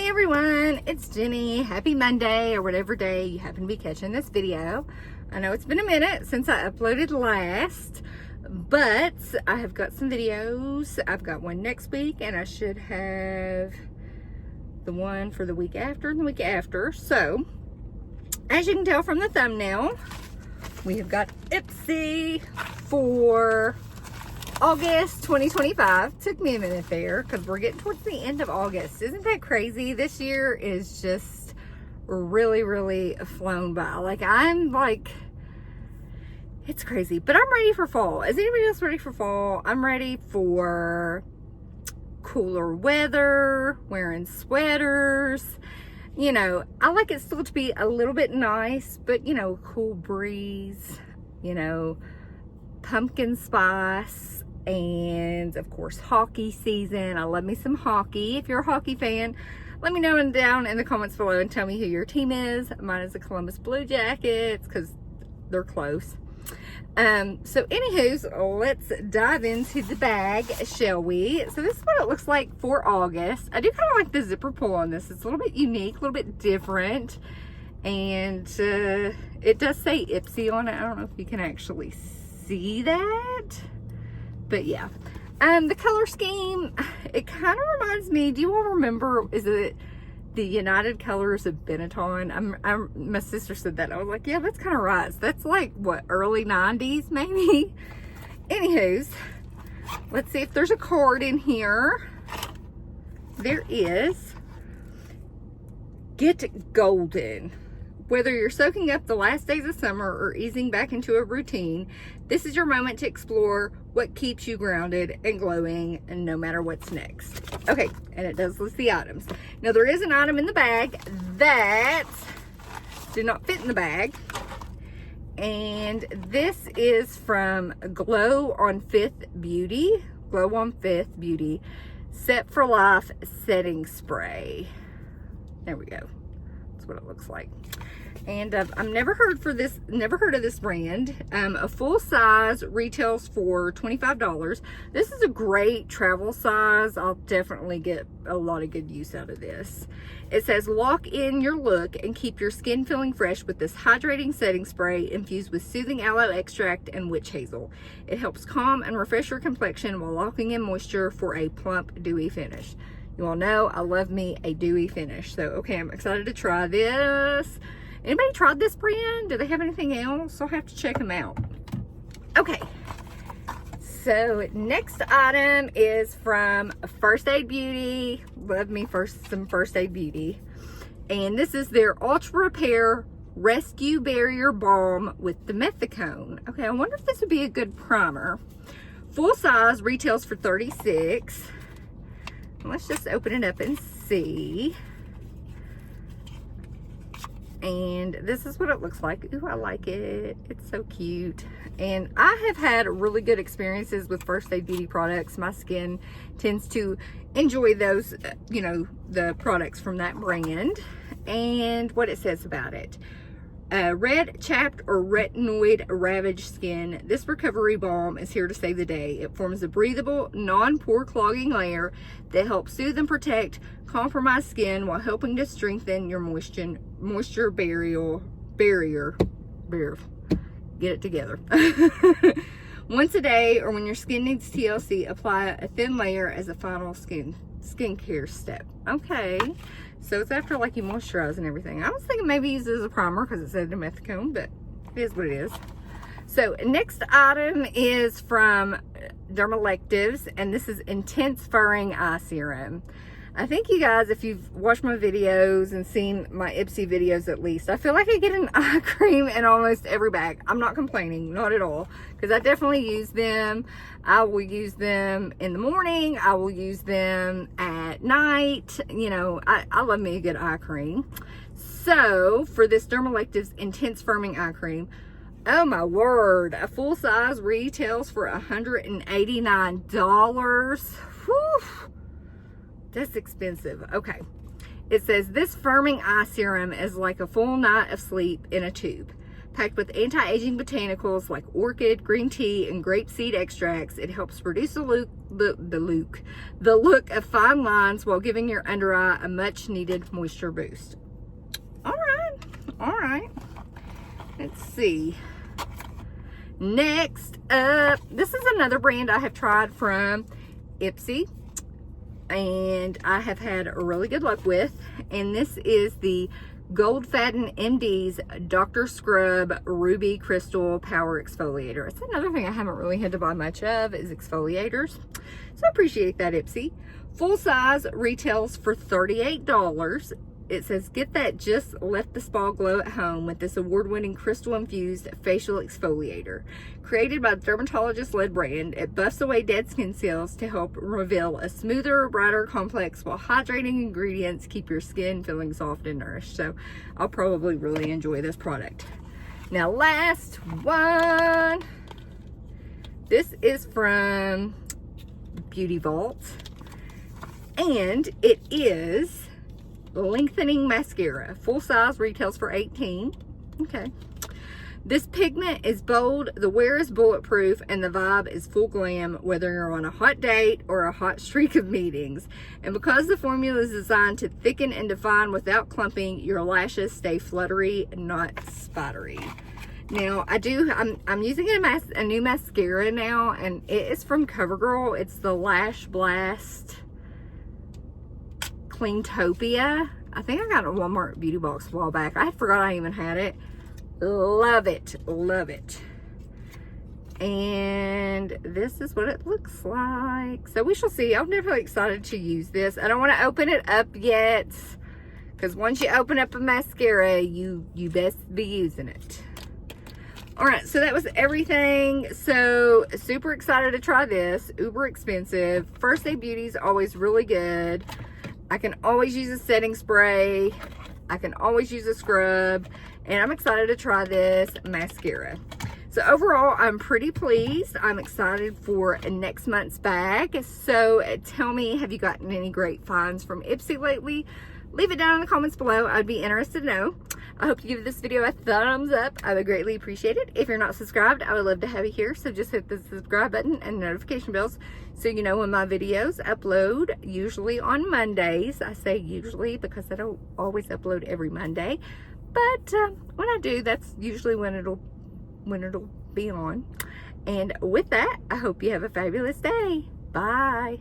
Hey everyone, it's Jenny. Happy Monday or whatever day you happen to be catching this video. I know it's been a minute since I uploaded last, but I have got some videos. I've got one next week and I should have the one for the week after and the week after. So, as you can tell from the thumbnail, we have got Ipsy for August 2025. Took me a minute there because we're getting towards the end of August. Isn't that crazy? This year is just really flown by. It's crazy, but I'm ready for fall. Is anybody else ready for fall? I'm ready for cooler weather, wearing sweaters. You know, I like it still to be a little bit nice, but you know, cool breeze, you know, pumpkin spice, and of course hockey season. I love me some hockey. If you're a hockey fan, let me know down in the comments below and tell me who your team is. Mine is the Columbus Blue Jackets because they're close. So anywho's, let's dive into the bag, shall we? So this is what it looks like for August. I do kind of like the zipper pull on this. It's a little bit unique, a little bit different, and it does say Ipsy on it. I don't know if you can actually see that, but yeah. The color scheme, it kind of reminds me, do you all remember, is it the United Colors of Benetton? My sister said that. I was like, yeah, that's kind of right. So that's like, what, early 90s maybe? Anywho's, let's see if there's a card in here. There is. Get golden. Whether you're soaking up the last days of summer or easing back into a routine, this is your moment to explore what keeps you grounded and glowing, and no matter what's next. Okay, and it does list the items. Now there is an item in the bag that did not fit in the bag, and this is from Glow on Fifth Beauty. Glow on Fifth Beauty Set for Life Setting Spray. There we go. That's what it looks like. And I've never heard of this brand. A full size retails for $25. This is a great travel size. I'll definitely get a lot of good use out of this. It says, lock in your look and keep your skin feeling fresh with this hydrating setting spray infused with soothing aloe extract and witch hazel. It helps calm and refresh your complexion while locking in moisture for a plump, dewy finish. You all know I love me a dewy finish. So, okay, I'm excited to try this. Anybody tried this brand? Do they have anything else? I'll have to check them out. Okay, so next item is from First Aid Beauty. Love me some First Aid Beauty. And this is their Ultra Repair Rescue Barrier Balm with Dimethicone. Okay, I wonder if this would be a good primer. Full size retails for $36. Let's just open it up and see. And this is what it looks like. Ooh, I like it. It's so cute. And I have had really good experiences with First Aid Beauty products. My skin tends to enjoy those, you know, the products from that brand. And what it says about it. Red, chapped, or retinoid ravaged skin, this recovery balm is here to save the day. It forms a breathable, non-pore clogging layer that helps soothe and protect compromised skin while helping to strengthen your moisture barrier. Get it together. Once a day, or when your skin needs TLC, apply a thin layer as a final skincare step. Okay. So it's after like you moisturize and everything. I was thinking maybe use it as a primer because it said Dimethicone, but it is what it is. So next item is from Dermalactives, and this is Intense Furring Eye Serum. I think you guys, if you've watched my videos and seen my Ipsy videos at least, I feel like I get an eye cream in almost every bag. I'm not complaining, not at all, because I definitely use them. I will use them in the morning. I will use them at night. You know, I love me a good eye cream. So for this Dermalactives Intense Firming Eye Cream, oh my word, a full size retails for $189. Whew. That's expensive. Okay. It says this firming eye serum is like a full night of sleep in a tube. Packed with anti-aging botanicals like orchid, green tea, and grapeseed extracts, it helps reduce the the look of fine lines while giving your under eye a much needed moisture boost. All right. Let's see. Next up, this is another brand I have tried from Ipsy, and I have had really good luck with, and this is the Goldfaden MD's Dr. Scrub Ruby Crystal Power Exfoliator. It's another thing I haven't really had to buy much of is exfoliators, so I appreciate that, Ipsy. Full size retails for $38. It says, get that just let the spa glow at home with this award-winning crystal-infused facial exfoliator. Created by the dermatologist-led brand, it buffs away dead skin cells to help reveal a smoother, brighter complex while hydrating ingredients keep your skin feeling soft and nourished. So I'll probably really enjoy this product. Now, last one. This is from Beauty Vaulte, and it is Lengthening Mascara. Full size retails for $18. Okay. This pigment is bold, the wear is bulletproof, and the vibe is full glam, whether you're on a hot date or a hot streak of meetings. And because the formula is designed to thicken and define without clumping, your lashes stay fluttery, not spidery. Now, I'm using a new mascara now, and it is from CoverGirl. It's the Lash Blast Cleantopia. I think I got it at Walmart Beauty Box a while back. I forgot I even had it. Love it. And this is what it looks like. So we shall see. I'm definitely excited to use this. I don't want to open it up yet, because once you open up a mascara, you best be using it. All right, so that was everything. So super excited to try this. Uber expensive. First Day Beauty's always really good. I can always use a setting spray. I can always use a scrub. And I'm excited to try this mascara. So overall, I'm pretty pleased. I'm excited for next month's bag. So tell me, have you gotten any great finds from Ipsy lately? Leave it down in the comments below. I'd be interested to know. I hope you give this video a thumbs up. I would greatly appreciate it. If you're not subscribed, I would love to have you here. So just hit the subscribe button and notification bells so you know when my videos upload, usually on Mondays. I say usually because I don't always upload every Monday. But when I do, that's usually when it'll be on. And with that, I hope you have a fabulous day. Bye.